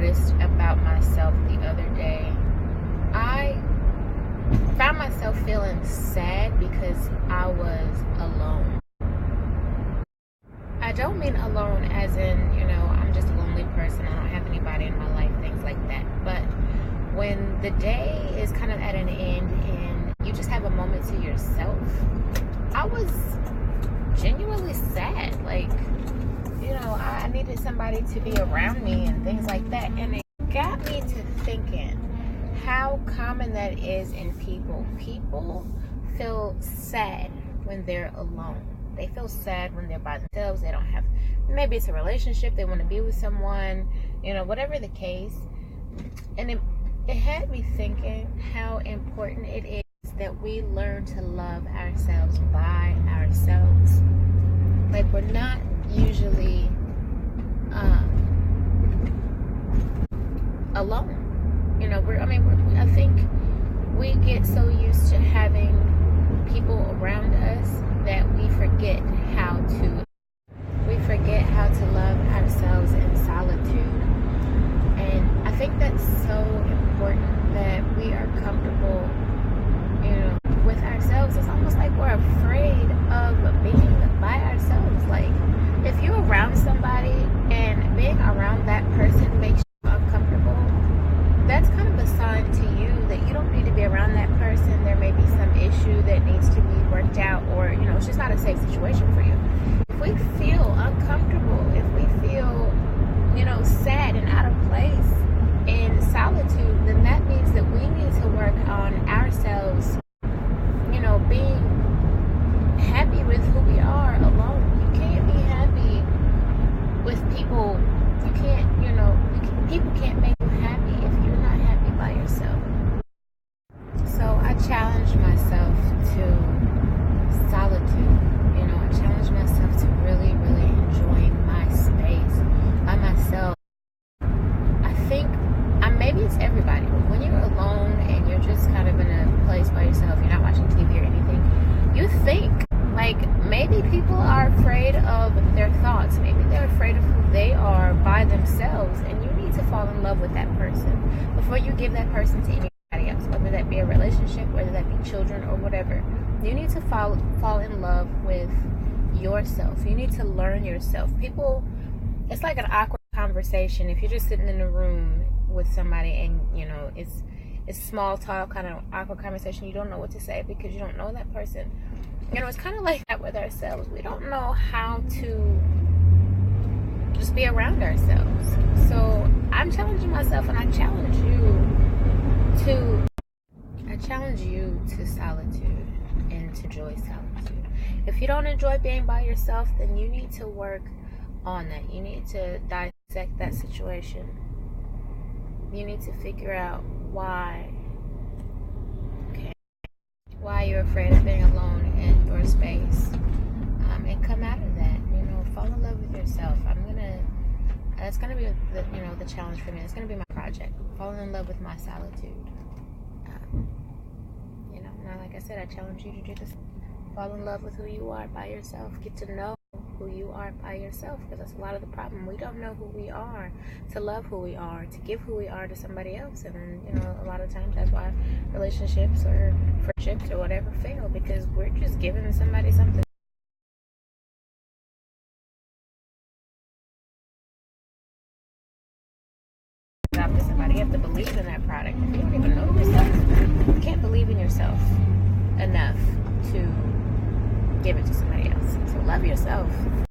noticed about myself the other day. I found myself feeling sad because I was alone. I don't mean alone as in, I'm just a lonely person. I don't have anybody in my life, things like that. But when the day is kind of at an end and you just have a moment to yourself, I was genuinely sad. I needed somebody to be around me and things like that. And it got me to thinking how common that is in people. People feel sad when they're alone. They feel sad when they're by themselves. They don't have, maybe it's a relationship, they want to be with someone, whatever the case. And it had me thinking how important it is that we learn to love ourselves by ourselves. Like, we're not usually alone. I think we get so used to having people around us that we forget how to love ourselves in solitude. And I think that's so important that we are comfortable, with ourselves. It's almost like we're afraid of being by ourselves. Like, if you're around somebody and being around that person makes you uncomfortable, that's kind of a sign to you that you don't need to be around that person. There may be some issue that needs to be worked out, or it's just not a safe situation for you. If we feel uncomfortable, if we feel sad and out of place in solitude, then that means that we need to work on ourselves, being happy with who we are alone. You can't be happy with people. You can't, people can't make you happy if you're not happy by yourself. So I challenged myself to solitude. I challenged myself to really, really enjoying my space by myself. I think, maybe it's everybody, but when you're alone and you're just kind of in a place by yourself, you're not watching TV or anything, you think, like, maybe people are afraid of their thoughts. Maybe they're afraid of who they are by themselves, and you need to fall in love with that person before you give that person to anybody else, whether that be a relationship, whether that be children or whatever. You need to fall in love with yourself. You need to learn yourself. People, it's like an awkward conversation. If you're just sitting in a room with somebody and it's small talk, kind of awkward conversation, you don't know what to say because you don't know that person. It's kind of like that with ourselves. We don't know how to just be around ourselves. So I'm challenging myself, and I challenge you to solitude and to enjoy solitude. If you don't enjoy being by yourself, then you need to work on that. You need to dissect that situation. You need to figure out why you're afraid of being alone in your space, and come out of that. Fall in love with yourself. That's gonna be the challenge for me. It's gonna be my project. Falling in love with my solitude. Now, like I said, I challenge you to do this. Fall in love with who you are by yourself. Get to know who you are by yourself, because that's a lot of the problem. We don't know who we are, to love who we are, to give who we are to somebody else. And a lot of times that's why relationships or friendships or whatever fail, because we're just giving somebody something. You have to believe in that product. If you don't even know yourself, you can't believe in yourself enough to give it to somebody else. So love yourself.